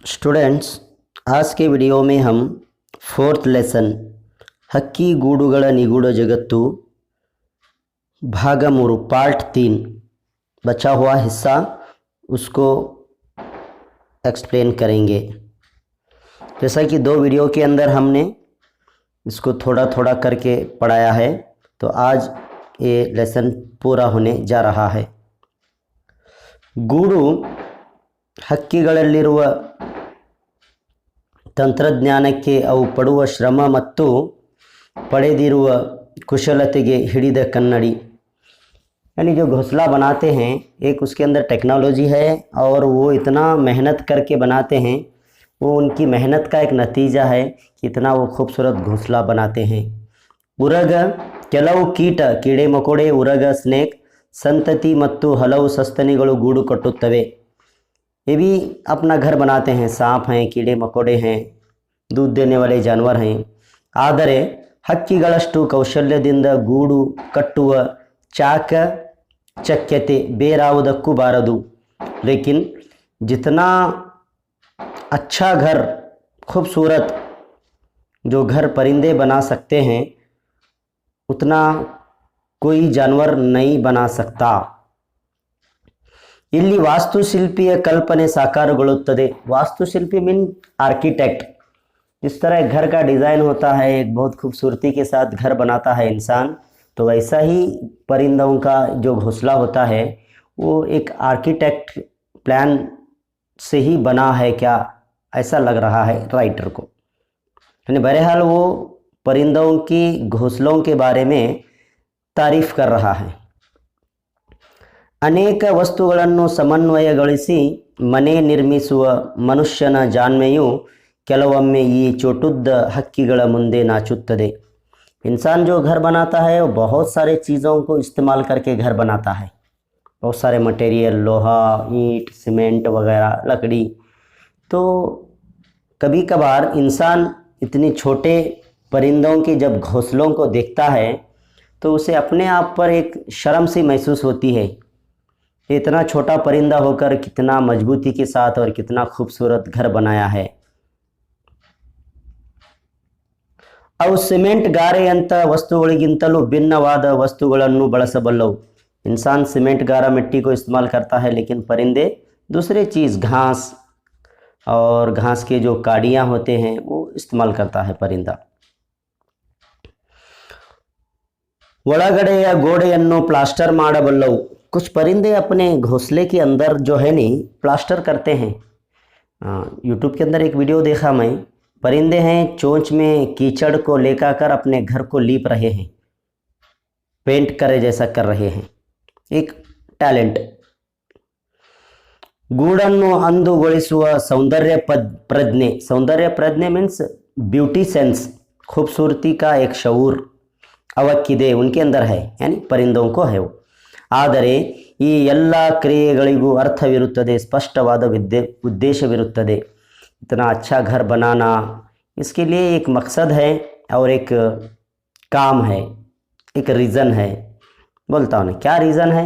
Students, आज के video में हम फोर्थ लेसन हक्की गूडुಗಳ निगूढ़ जगत्तु भाग 3 पार्ट 3 बचा हुआ हिस्सा उसको एक्सप्लेन करेंगे। जैसा कि दो वीडियो के अंदर हमने इसको थोड़ा थोड़ा करके पढ़ाया है, तो आज ये लेसन पूरा होने जा रहा है। गूಡು ಹಕ್ಕಿಗಳಲ್ಲಿರುವ ತಂತ್ರಜ್ಞಾನಕ್ಕೆ ಅವು ಪಡುವ ಶ್ರಮ ಮತ್ತು ಪಡೆದಿರುವ कुशलतेಗೆ ಹಿಡಿದ कन्नड़ी, यानी जो घोंसला बनाते हैं एक उसके अंदर टेक्नोलॉजी है और वो इतना मेहनत करके बनाते हैं, वो उनकी मेहनत का एक नतीजा है कि इतना वो खूबसूरत घोंसला बनाते हैं। उरग ಕೆಲವು कीड़े मकोड़े उरग स्नेक संतति ಮತ್ತು ಹಲವು ಸಸ್ತನಿಗಳು ಗೂಡು ಕಟ್ಟುತ್ತವೆ। ये भी अपना घर बनाते हैं, सांप हैं, कीड़े मकोड़े हैं, दूध देने वाले जानवर हैं। ಆದರೆ ಹಕ್ಕಿಗಳಷ್ಟು ಕೌಶಲ್ಯದಿಂದ ಗೂಡು ಕಟ್ಟುವ ಚಾಕಚಕ್ಯತೆ ಬೇರಾವುದಕ್ಕೂ ಬಾರದು। लेकिन जितना अच्छा घर, खूबसूरत जो घर परिंदे बना सकते हैं, उतना कोई जानवर नहीं बना सकता। ಇಲ್ಲಿ वास्तुशिल्पीय कल्पने साकारಗೊಳ್ಳುತ್ತದೆ। वास्तुशिल्पी मीन आर्किटेक्ट। जिस तरह घर का डिज़ाइन होता है, एक बहुत खूबसूरती के साथ घर बनाता है इंसान, तो वैसा ही परिंदों का जो घोंसला होता है वो एक आर्किटेक्ट प्लान से ही बना है क्या, ऐसा लग रहा है राइटर को। यानी बहरहाल वो परिंदों की घोंसलों के बारे में तारीफ कर रहा है। ಅನೇಕ ವಸ್ತುಗಳನ್ನು ಸಮನ್ವಯಗೊಳಿಸಿ ಮನೆ ನಿರ್ಮಿಸುವ ಮನುಷ್ಯನ ಜಾಣ್ಮೆಯು ಕೆಲವೊಮ್ಮೆ ಈ ಚೋಟುದ್ದ ಹಕ್ಕಿಗಳ ಮುಂದೆ नाचुತ್ತದೆ। इंसान जो घर बनाता है वो बहुत सारे चीज़ों को इस्तेमाल करके घर बनाता है, बहुत सारे मटेरियल, लोहा, ईंट, सीमेंट वगैरह, लकड़ी। तो कभी कभार इंसान इतनी छोटे परिंदों के जब घोंसलों को देखता है तो उसे अपने आप पर एक शर्म सी महसूस होती है। इतना छोटा परिंदा होकर कितना मजबूती के साथ और कितना खूबसूरत घर बनाया है। ಅವು ಸಿಮೆಂಟ್ ಗಾರೆಯಂಥ वस्तुಗಳಿಗಿಂತಲೂ भिन्नवाद वस्तुಗಳನ್ನು ಬಳಸಬಲ್ಲವು। इंसान सीमेंट गारा मिट्टी को इस्तेमाल करता है, लेकिन परिंदे दूसरे चीज़ घास और घास के जो काड़ियाँ होते हैं वो इस्तेमाल करता है परिंदा। ಒಳಗಡೆಯ ಗೋಡೆಯನ್ನು प्लास्टर ಮಾಡಬಲ್ಲವು। कुछ परिंदे अपने घोंसले के अंदर जो है नहीं प्लास्टर करते हैं। यूट्यूब के अंदर एक वीडियो देखा मैं, परिंदे हैं चोंच में कीचड़ को लेकर अपने घर को लीप रहे हैं, पेंट करे जैसा कर रहे हैं, एक टैलेंट। ಗೂಡನ್ನು ಅಂದುಗೊಳಿಸುವ सौंदर्य प्रज्ञे मीन्स ब्यूटी सेंस, खूबसूरती का एक शऊर ಅವಕ್ಕಿದೆ, उनके अंदर है, यानी परिंदों को है वो। ಆದರೆ ಈ ಎಲ್ಲ ಕ್ರಿಯೆಗಳಿಗೂ ಅರ್ಥವಿರುತ್ತದೆ, ಸ್ಪಷ್ಟವಾದ ಉದ್ದೇಶವಿರುತ್ತದೆ। इतना अच्छा घर बनाना, इसके लिए एक मकसद है और एक काम है, एक रीज़न है। बोलता हूँ ना, क्या रीज़न है?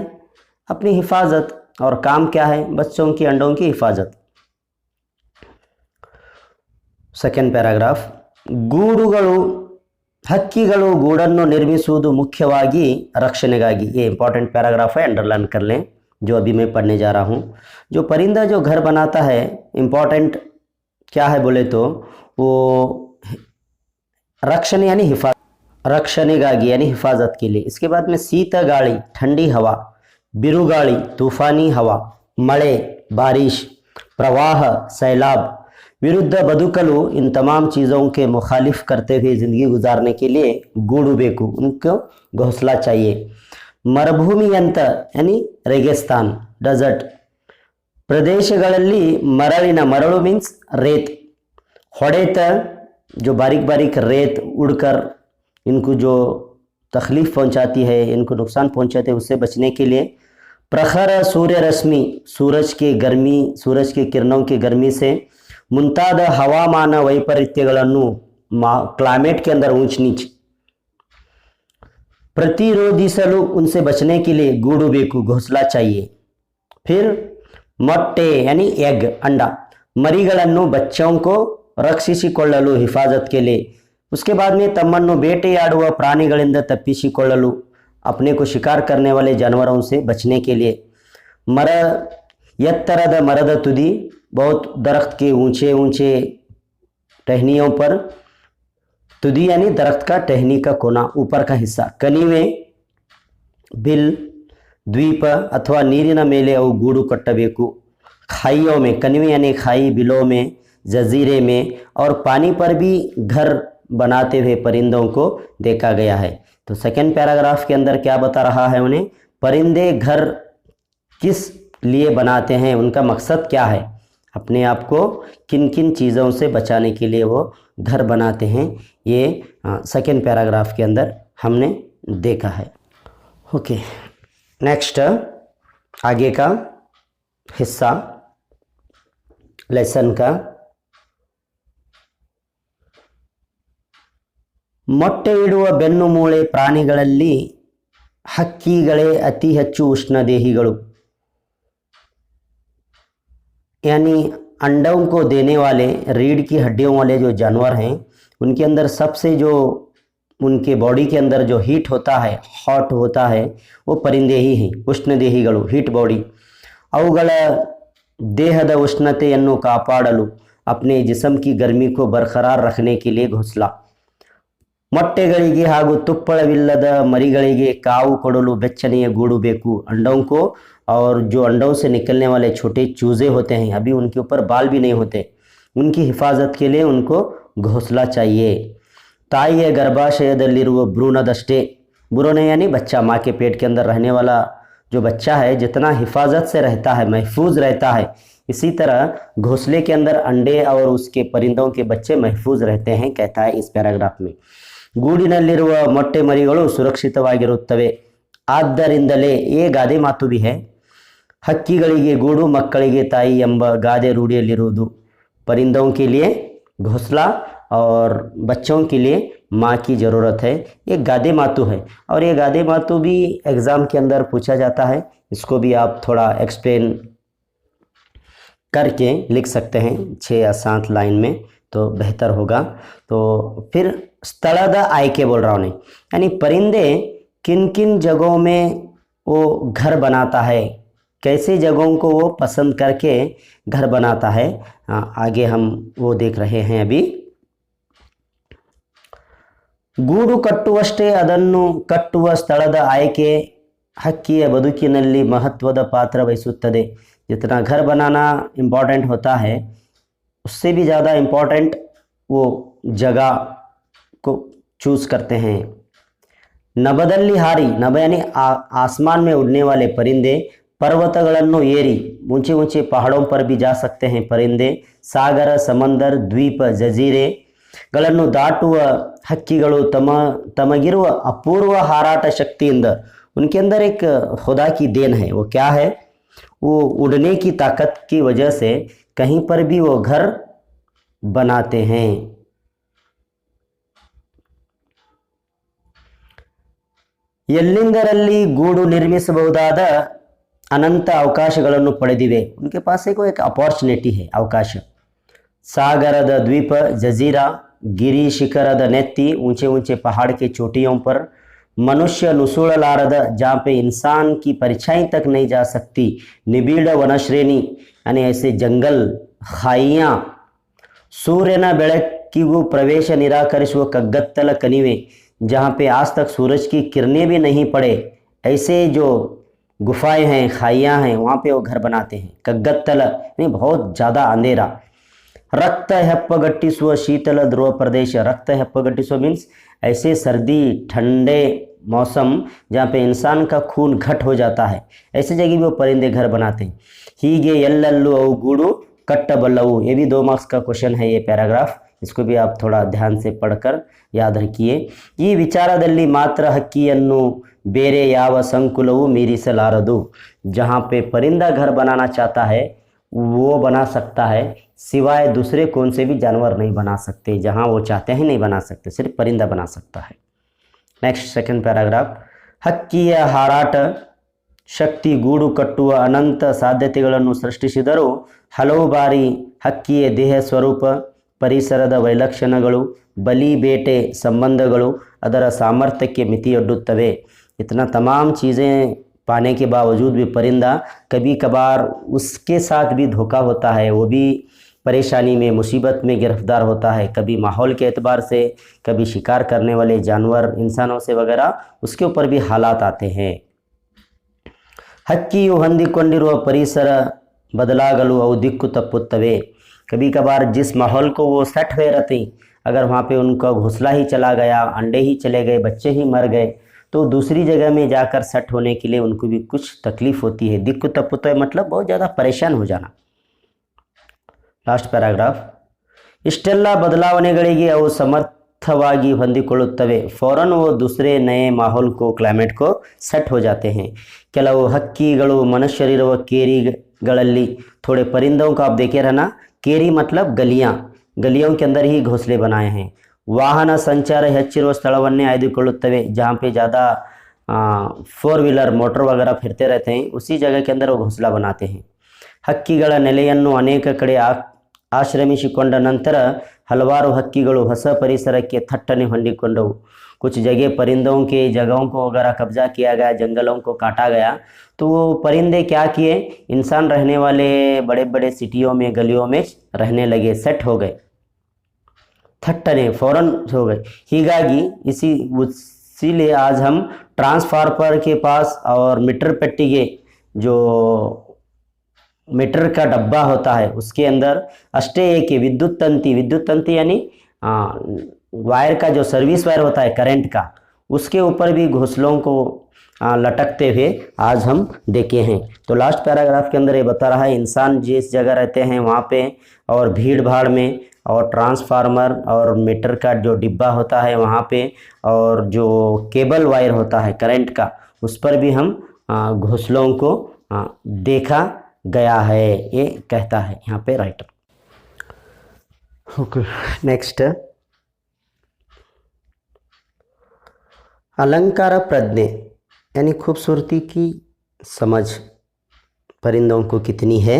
अपनी हिफाजत। और काम क्या है? बच्चों की अंडों की हिफाजत। सेकेंड पैराग्राफ, ಗೂಡುಗಳು ಹಕ್ಕಿಗಳು ಗೂಡನ್ನು ನಿರ್ಮಿಸುವುದು ಮುಖ್ಯವಾಗಿ रक्षणेಗಾಗಿ। ये इंपॉर्टेंट पैराग्राफ है, अंडरलाइन कर लें, जो अभी मैं पढ़ने जा रहा हूँ। जो परिंदा जो घर बनाता है, इम्पॉर्टेंट क्या है बोले तो वो रक्षण यानी हिफाजत, रक्षणेಗಾಗಿ यानी हिफाजत के लिए। इसके बाद में शीत गाड़ी, ठंडी हवा, बिरुगाड़ी, तूफानी हवा, मಳೆ, बारिश, प्रवाह, सैलाब विरुद्ध बदुकलु, इन तमाम चीज़ों के मुखालिफ करते हुए ज़िंदगी गुजारने के लिए गूडु बेकु, उनको घोंसला चाहिए। मरुभूमि अंत यानी रेगिस्तान, डेजर्ट प्रदेशಗಳಲ್ಲಿ ಮರಳಿನ, मरड़ू मीन्स रेत, ಹೊಡೆತ जो बारीक बारीक रेत उड़कर इनको जो तकलीफ़ पहुंचाती है, इनको नुकसान पहुंचाते है, उससे बचने के लिए प्रखर सूर्य रश्मि, सूरज के गर्मी, सूरज के किरणों की गर्मी से ಮುಂತಾದ ಹವಾಮಾನ ವೈಪರೀತ್ಯಗಳನ್ನು, क्लाइमेट के अंदर ऊंच नीच प्रतिरोधिसलु, उनसे बचने के लिए गूडु बेकु, घोंसला चाहिए। फिर ಮೊಟ್ಟೆ यानी एग, अंडा, ಮರಿಗಳನ್ನು बच्चों को ರಕ್ಷಿಸಿಕೊಳ್ಳಲು हिफाजत के लिए। उसके बाद में ತಮ್ಮನ್ನು ಬೇಟೆಯಾಡುವ ಪ್ರಾಣಿಗಳಿಂದ ತಪ್ಪಿಸಿಕೊಳ್ಳಲು अपने को शिकार करने वाले जानवरों से बचने के लिए। मर ಎತ್ತರದ मरद तुदी बहुत दरख्त के ऊंचे ऊंचे टहनियों पर, तुदी यानी दरख्त का टहनी का कोना ऊपर का हिस्सा, कनिवे बिल द्वीप अथवा ನೀರಿನ ಮೇಲೆ ಅವು ಗೂಡು ಕಟ್ಟಬೇಕು। खाइयों में, कनिवे यानी खाई, बिलों में, जजीरे में और पानी पर भी घर बनाते हुए परिंदों को देखा गया है। तो सेकंड पैराग्राफ के अंदर क्या बता रहा है उन्हें, परिंदे घर किस लिए बनाते हैं, उनका मकसद क्या है, अपने आप को किन किन चीज़ों से बचाने के लिए वो घर बनाते हैं, ये सेकंड पैराग्राफ के अंदर हमने देखा है। ओके, नेक्स्ट आगे का हिस्सा लेसन का। ಮೊಟ್ಟೆ ಇಡುವ ಬೆನ್ನು ಮೂಳೆ ಪ್ರಾಣಿಗಳಲ್ಲಿ ಹಕ್ಕಿಗಳೇ ಅತಿ ಹೆಚ್ಚು ಉಷ್ಣದೇಹಿಗಳು, यानी अंडों को देने वाले रीढ़ की हड्डियों वाले जो जानवर हैं उनके अंदर सबसे जो उनके बॉडी के अंदर जो हीट होता है, हॉट होता है, वो परिंदे ही हैं, ಉಷ್ಣದೇಹಿಗಳು, हीट बॉडी। ಅವುಗಳ ದೇಹದ ಉಷ್ಣತೆಯನ್ನು ಕಾಪಾಡಲು अपने जिस्म की गर्मी को बरकरार रखने के लिए घोंसला। ಮೊಟ್ಟೆಗಳಿಗೆ ಹಾಗೂ ತುಪ್ಪಳವಿಲ್ಲದ ಮರಿಗಳಿಗೆ ಕಾವು ಕೊಡಲು ಬೆಚ್ಚನೆಯ ಗೂಡು ಬೇಕು। अंडों को और जो अंडों से निकलने वाले छोटे चूजे होते हैं, अभी उनके ऊपर बाल भी नहीं होते, उनकी हिफाजत के लिए उनको घोंसला चाहिए। ತಾಯಿಯ ಗರ್ಭಾಶಯದಲ್ಲಿರುವ ಭ್ರೂಣದಷ್ಟೇ, भ्रूण यानी बच्चा, माँ के पेट के अंदर रहने वाला जो बच्चा है जितना हिफाजत से रहता है, महफूज रहता है, इसी तरह घोंसले के अंदर अंडे और उसके परिंदों के बच्चे महफूज रहते हैं, कहता है इस पैराग्राफ में। ಗೂಡಿನಲ್ಲಿರುವ ಮೊಟ್ಟೆ ಮರಿಗಳು ಸುರಕ್ಷಿತವಾಗಿರುತ್ತವೆ, ಆದ್ದರಿಂದಲೇ ये ಗಾದೆ ಮಾತು भी है, ಹಕ್ಕಿಗಳಿಗೆ ಗೂಡು ಮಕ್ಕಳಿಗೆ ತಾಯಿ ಎಂಬ ಗಾದೆ ರೂಢಿಯಲ್ಲಿರುವುದು। परिंदों के लिए घोंसला और बच्चों के लिए माँ की ज़रूरत है, ये गादे मातू है। और ये गादे मातू भी एग्ज़ाम के अंदर पूछा जाता है, इसको भी आप थोड़ा एक्सप्लेन करके लिख सकते हैं 6 या 7 लाइन में, तो बेहतर होगा। तो फिर स्थलद आयके बोल रहा हूँ, यानी परिंदे किन किन जगहों में वो घर बनाता है, कैसे जगहों को वो पसंद करके घर बनाता है, आगे हम वो देख रहे हैं अभी। ಗೂಡು ಕಟ್ಟುವಷ್ಟೇ ಅದನ್ನು ಕಟ್ಟುವ ಸ್ಥಳದ ಆಯ್ಕೆ ಹಕ್ಕಿಯ ಬದುಕಿನಲ್ಲಿ ಮಹತ್ವದ ಪಾತ್ರ ವಹಿಸುತ್ತದೆ। जितना घर बनाना इम्पॉर्टेंट होता है, उससे भी ज़्यादा इम्पॉर्टेंट वो जगह को चूज़ करते हैं। नभದಲ್ಲಿ हारी, नभ यानी आसमान में उड़ने वाले परिंदे, पर्वतಗಳನ್ನು ಏರಿ, ऊंचे ऊंचे पहाड़ों पर भी जा सकते हैं परिंदे, सागर, समंदर, द्वीप, जजीरे ಗಳನ್ನು ದಾಟುವ ಹಕ್ಕಿಗಳು ತಮಗಿರುವ ಅಪೂರ್ವ ಹಾರಾಟ ಶಕ್ತಿಯಿಂದ, उनके अंदर एक खुदा की देन है, वो क्या है, वो उड़ने की ताकत की वजह से कहीं पर भी वो घर बनाते हैं। ಎಲ್ಲಿಂದರಲ್ಲಿ ಗೂಡು ನಿರ್ಮಿಸಬಹುದಾದ ಅನಂತ ಅವಕಾಶಗಳನ್ನು ಪಡೆದಿವೆ, उनके पास एक अपॉर्चुनिटी है, अवकाश। सागरद द्वीप, जजीरा, गिरी शिखರದ नेत्ती, ऊंचे ऊंचे पहाड़ के चोटियों पर, मनुष्य नुसुड़लारद, जहाँ पे इंसान की परछाई तक नहीं जा सकती, निबिड़ वनश्रेणी यानी ऐसे जंगल, खाइयाँ, सूर्यನ ಬೆಳಕಿಗೂ प्रवेश निराकरिಸುವ कग्गत्तल कनिवे, जहाँ पे आज तक सूरज की किरणें भी नहीं पड़े, ऐसे जो गुफाएं हैं, खाइयाँ हैं, वहाँ पे वो घर बनाते हैं। कग्गत्तल यानी बहुत ज़्यादा अंधेरा। रक्त ಹೆಪ್ಪಗಟ್ಟಿಸುವ शीतल ध्रुव प्रदेश, रक्त ಹೆಪ್ಪಗಟ್ಟಿಸುವ मीन्स ऐसे सर्दी ठंडे मौसम जहाँ पे इंसान का खून घट हो जाता है, ऐसे जगह भी वो परिंदे घर बनाते हैं। ಹೀಗೆ ಎಲ್ಲೆಲ್ಲೂ ಅವು ಗೂಡು कट्टबल्लवु, ये भी 2 मार्क्स का क्वेश्चन है ये पैराग्राफ, इसको भी आप थोड़ा ध्यान से पढ़कर याद रखिए। ಈ ವಿಚಾರದಲ್ಲಿ ಮಾತ್ರ ಹಕ್ಕಿಯನ್ನು ಬೇರೆ ಯಾವ ಸಂಕುಲವು ಮೀರಿಸಲಾರದು, जहाँ पे परिंदा घर बनाना चाहता है वो बना सकता है, सिवाय दूसरे कौन से भी जानवर नहीं बना सकते, जहाँ वो चाहते हैं नहीं बना सकते, सिर्फ परिंदा बना सकता है। नेक्स्ट सेकंड पैराग्राफ, ಹಕ್ಕಿಯ ಹಾರಾಟ ಶಕ್ತಿ ಗೂಡು ಕಟ್ಟುವ ಅನಂತ ಸಾಧ್ಯತೆಗಳನ್ನು ಸೃಷ್ಟಿಸಿದರೂ ಹಲವು ಬಾರಿ ಹಕ್ಕಿಯ ದೇಹ ಸ್ವರೂಪ, ಪರಿಸರದ ವೈಲಕ್ಷಣ್ಯಗಳು, ಬಲಿ ಬೇಟೆ संबंधಗಳು ಅದರ ಸಾಮರ್ಥ್ಯಕ್ಕೆ ಮಿತಿಯೊಡ್ಡುತ್ತವೆ। इतना तमाम चीज़ें पाने के बावजूद भी परिंदा कभी कभार उसके साथ भी धोखा होता है, वो भी परेशानी में मुसीबत में गिरफ्तार होता है। कभी माहौल के एतबार से, कभी शिकार करने वाले जानवर इंसानों से वगैरह उसके ऊपर भी हालात आते हैं। ಹಕ್ಕಿಯು ಹೊಂದಿಕೊಂಡಿರುವ ಪರಿಸರ बदलागलु अವು दिक्कु तಪ್ಪುತ್ತವೆ। कभी कभार जिस माहौल को वो सेट हुए रहते, अगर वहाँ पे उनका घोंसला ही चला गया, अंडे ही चले गए, बच्चे ही मर गए, तो दूसरी जगह में जाकर सेट होने के लिए उनको भी कुछ तकलीफ होती है। दिक्कु तಪ್ಪುತ್ತವೆ मतलब बहुत ज़्यादा परेशान हो जाना। लास्ट पैराग्राफ, ಇಷ್ಟೆಲ್ಲ ಬದಲಾವಣೆಗಳಿಗೆ ಅವು समर्थವಾಗಿ ಹೊಂದಿಕೊಳ್ಳುತ್ತವೆ। फौरन वो दूसरे नए माहौल को, क्लाइमेट को सेट हो जाते हैं। ಕೆಲವು ಹಕ್ಕಿಗಳು ಮನುಷ್ಯರಿರುವ ಕೇರಿಗಳಲ್ಲಿ, थोड़े परिंदों को आप देखे रहना, केरी मतलब गलियां, गलियों के अंदर ही घोंसले बनाए हैं। ವಾಹನ ಸಂಚಾರ ಹೆಚ್ಚಿರುವ ಸ್ಥಳವನ್ನೇ ಆಯ್ದುಕೊಳ್ಳುತ್ತವೆ, जहाँ पे ज़्यादा 4 व्हीलर मोटर वगैरह फिरते रहते हैं, उसी जगह के अंदर वो घोंसला बनाते हैं। ಹಕ್ಕಿಗಳ ನೆಲೆಯನ್ನು ಅನೇಕ ಕಡೆ ಆಶ್ರಮಿಸಿಕೊಂಡ ನಂತರ ಹಲವಾರು ಹಕ್ಕಿಗಳು ಹೊಸ ಪರಿಸರಕ್ಕೆ ಥಟ್ಟನೆ ಹೊಂದಿಕೊಂಡವು। कुछ जगह परिंदों के जगहों को वगैरह कब्जा किया गया, जंगलों को काटा गया, तो वो परिंदे क्या किए, इंसान रहने वाले बड़े बड़े सिटियों में, गलियों में रहने लगे, सेट हो गए, थट्टने फौरन हो गए। ಹೀಗಾಗಿ इसीलिए आज हम ट्रांसफार्मर के पास और मीटर पेट्टी जो मीटर का डब्बा होता है उसके अंदर अष्टे एक विद्युत तंती यानी वायर का जो सर्विस वायर होता है करंट का, उसके ऊपर भी घोंसलों को लटकते हुए आज हम देखे हैं। तो लास्ट पैराग्राफ के अंदर ये बता रहा है, इंसान जिस जगह रहते हैं वहाँ पे और भीड़ भाड़ में, और ट्रांसफार्मर और मीटर का जो डिब्बा होता है वहाँ पे, और जो केबल वायर होता है करंट का, उस पर भी हम घोंसलों को देखा गया है, ये कहता है यहाँ पे राइटर। ओके, नेक्स्ट अलंकार प्रज्ञे यानी खूबसूरती की समझ परिंदों को कितनी है।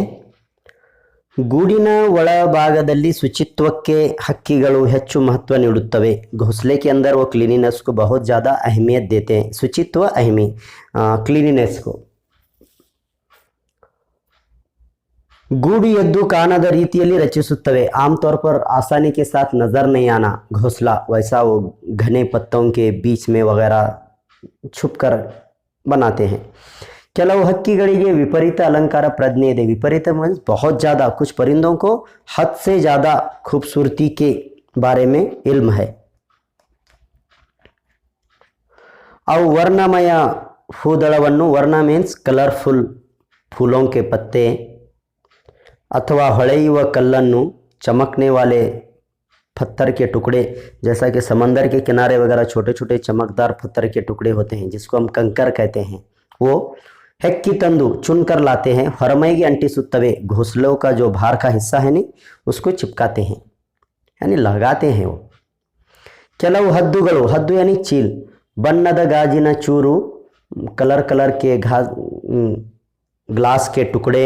ಗೂಡಿನ ಒಳಭಾಗದಲ್ಲಿ ಶುಚಿತ್ವಕ್ಕೆ ಹಕ್ಕಿಗಳು ಹೆಚ್ಚು महत्व ನೀಡುತ್ತವೆ। घोंसले के अंदर वो क्लीनिनेस को बहुत ज़्यादा अहमियत देते हैं, शुचित्व क्लीनिनेस को। गूಡು ಎದ್ದು ಕಾಣದ ರೀತಿಯಲ್ಲಿ ರಚಿಸುತ್ತವೆ, आमतौर पर आसानी के साथ नज़र नहीं आना घोंसला, वैसा वो घने पत्तों के बीच में वगैरह छुप कर बनाते हैं। ಕೆಲವು ಹಕ್ಕಿಗಳಿಗೆ विपरीत अलंकार प्रज्ञे ಇದೆ। विपरीत मीन्स बहुत ज़्यादा, कुछ परिंदों को हद से ज़्यादा खूबसूरती के बारे में इल्म है। अವು ವರ್ಣಮಯ ಹೂದಳವನ್ನು, वर्ण मीन्स कलरफुल फूलों के पत्ते, अथवा ಹೊಳೆಯುವ कल्लन्नु, चमकने वाले पत्थर के टुकड़े, जैसा कि समंदर के किनारे वगैरह छोटे छोटे चमकदार पत्थर के टुकड़े होते हैं जिसको हम कंकर कहते हैं, वो ಹೆಕ್ಕಿ ತಂದು चुनकर लाते हैं। ಹೊರಮೈಗೆ अंटिसुत्तवे, घोंसलों का जो बाहर का हिस्सा है नहीं उसको चिपकाते हैं यानी लगाते हैं वो। ಕೆಲವು ಹದ್ದುಗಳು, हद्दू यानी चील, ಬಣ್ಣದ ಗಾಜಿನ ಚೂರು, कलर के ग्लास के टुकड़े,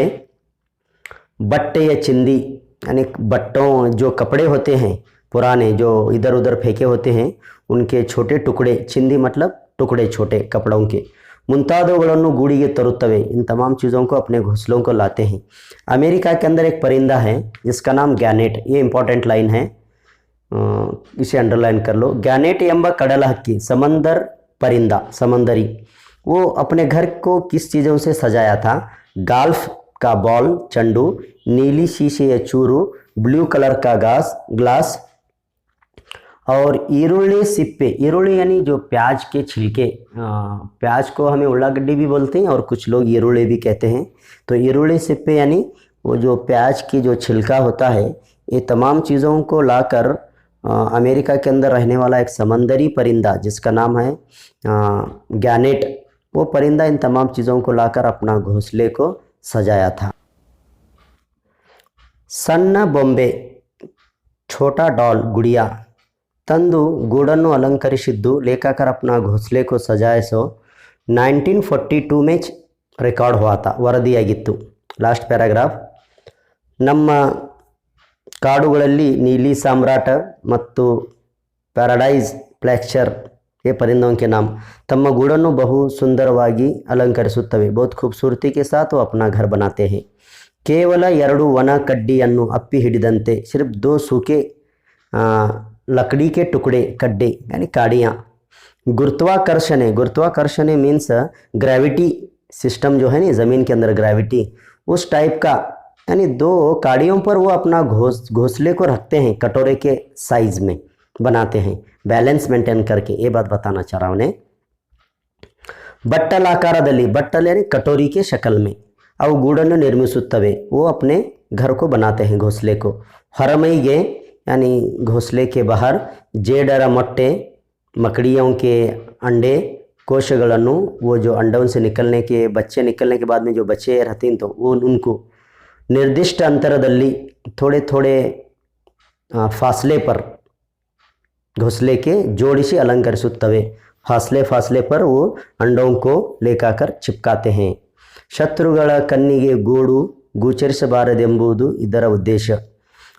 बट्टे या चिंदी यानी बट्टों जो कपड़े होते हैं पुराने जो इधर उधर फेंके होते हैं उनके छोटे टुकड़े, चिंदी मतलब टुकड़े छोटे कपड़ों के, ಮುಂತಾದವುಗಳನ್ನು ಗೂಡಿಗೆ ತರುತ್ತವೆ। इन तमाम चीज़ों को अपने घोंसलों को लाते हैं। अमेरिका के अंदर एक परिंदा है जिसका नाम गैनेट, ये इंपॉर्टेंट लाइन है, इसे अंडरलाइन कर लो। गैनेट ಎಂಬ ಕಡಲ ಹಕ್ಕಿ, समंदर परिंदा, समंदरी, वो अपने घर को किस चीज़ों से सजाया था, गाल्फ का बॉल चंडू, नीली शीशे या चूरू, ब्लू कलर का ग्लास और ಈರುಳ್ಳಿ सिप्पे, ಈರುಳ್ಳಿ यानी जो प्याज के छिलके, प्याज को हमें उल्लागड्डी भी बोलते हैं और कुछ लोग ಈರುಳ್ಳಿ भी कहते हैं। तो ಈರುಳ್ಳಿ सिप्पे यानी वो जो प्याज की जो छिलका होता है, ये तमाम चीज़ों को लाकर अमेरिका के अंदर रहने वाला एक समंदरी परिंदा जिसका नाम है गैनेट, वो परिंदा इन तमाम चीज़ों को लाकर अपना घोंसले को सजाया था। सन्न बॉम्बे, छोटा डॉल, गुड़िया, ತಂದು ಗೂಡನ್ನು ಅಲಂಕರಿಸಿದ್ದು, लेकर अपना घोंसले को सजाए सो 1942 में रिकॉर्ड हुआ था, वरदियागित्तु। लास्ट पैराग्राफ, ನಮ್ಮ ಕಾಡುಗಳಲ್ಲಿ ನೀಲಿ ಸಾಮ್ರಾಟ ಮತ್ತು ಪ್ಯಾರಾಡೈಸ್ ಫ್ಲೆಕ್ಚರ್ ये परिंदों के नाम ತಮ್ಮ ಗೂಡನ್ನು ಬಹು ಸುಂದರವಾಗಿ ಅಲಂಕರಿಸುತ್ತವೆ. बहुत खूबसूरती के साथ वो अपना घर बनाते हैं. ಕೇವಲ 2 ವನ ಕಡ್ಡಿಯನ್ನು ಅಪ್ಪಿ ಹಿಡಿದಂತೆ सिर्फ 2 सूखे लकड़ी के टुकड़े कड्डे यानी काड़ियाँ. गुरुत्वाकर्षण मीन्स ग्रेविटी सिस्टम जो है ना ज़मीन के अंदर ग्रेविटी उस टाइप का, यानी 2 काड़ियों पर वो अपना घोंसले को रखते हैं, कटोरे के साइज में बनाते हैं, बैलेंस मेंटेन करके. ये बात बताना चाह रहा हूँ उन्हें. बट्टलाकारದಲ್ಲಿ बट्टल यानी कटोरी के शक्ल में ಅವು ಗೂಡನ್ನು ನಿರ್ಮಿಸುತ್ತವೆ. वो अपने घर को बनाते हैं, घोंसले को. ಹೊರಮೈಗೆ यानी घोंसले के बाहर जेडर ಮೊಟ್ಟೆ मकड़ियों के अंडे कोशಗಳನ್ನು वो जो अंडों से बच्चे निकलने के बाद में जो बच्चे रहते हैं तो वो उनको निर्दिष्ट अंतरದಲ್ಲಿ थोड़े थोड़े फासले पर घोंसले के जोड़िಸಿ अलंकरिಸುತ್ತವೆ. फासले पर वो अंडों को लेकर चिपकाते हैं. शत्रुಗಳ कन्निगे गूಡು गोचरिसबारदೆಂಬುದು ಇದರ उद्देश्य.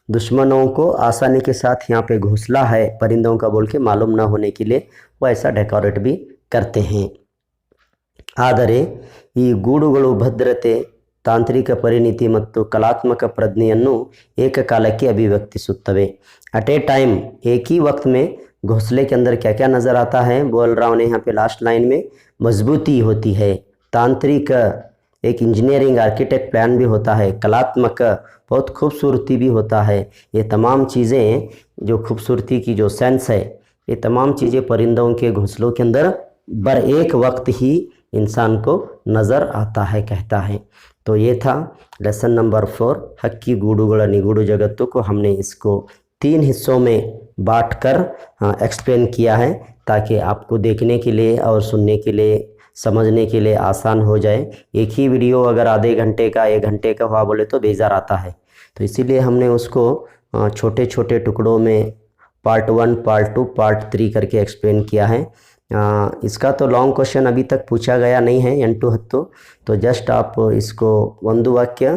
दुश्मनों को आसानी के साथ यहाँ पे घोंसला है परिंदों का बोल के मालूम ना होने के लिए वो ऐसा डेकोरेट भी करते हैं. ಆದರೆ ಈ ಗೂಡುಗಳು ಭದ್ರತೆ, ತಾಂತ್ರಿಕ ಪರಿಣಿತಿ ಮತ್ತು ಕಲಾತ್ಮಕ ಪ್ರಜ್ಞೆಯನ್ನು ಏಕಕಾಲಕ್ಕೆ ಅಭಿವ್ಯಕ್ತಿಸುತ್ತವೆ. अट ए टाइम एक ही वक्त में घोंसले के अंदर क्या क्या नज़र आता है बोल रहा हूँ यहाँ पे लास्ट लाइन में. मजबूती होती है, तांत्रिक एक इंजीनियरिंग आर्किटेक्ट प्लान भी होता है, कलात्मक बहुत खूबसूरती भी होता है. ये तमाम चीज़ें जो खूबसूरती की जो सेंस है ये तमाम चीज़ें परिंदों के घोंसलों के अंदर बर एक वक्त ही इंसान को नज़र आता है कहता है. तो ये था लेसन नंबर 4 हक्की गूडुಗಳ निगूढ़ जगतों को. हमने इसको 3 हिस्सों में बांट कर एक्सप्लेन किया है ताकि आपको देखने के लिए और सुनने के लिए समझने के लिए आसान हो जाए. एक ही वीडियो अगर आधे घंटे का 1 घंटे का हुआ बोले तो बेजार आता है, तो इसीलिए हमने उसको छोटे छोटे टुकड़ों में पार्ट 1 पार्ट 2 पार्ट 3 करके एक्सप्लेन किया है. इसका तो लॉन्ग क्वेश्चन अभी तक पूछा गया नहीं है 8 हत्तु, तो जस्ट आप इसको 1 वाक्य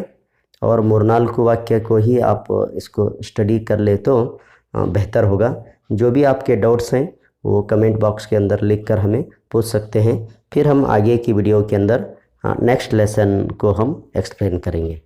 और 3-4 वाक्य को ही आप इसको स्टडी कर ले तो बेहतर होगा. जो भी आपके डाउट्स हैं वो कमेंट बॉक्स के अंदर लिख कर हमें पूछ सकते हैं. फिर हम आगे की वीडियो के अंदर नेक्स्ट लेसन को हम एक्सप्लेन करेंगे.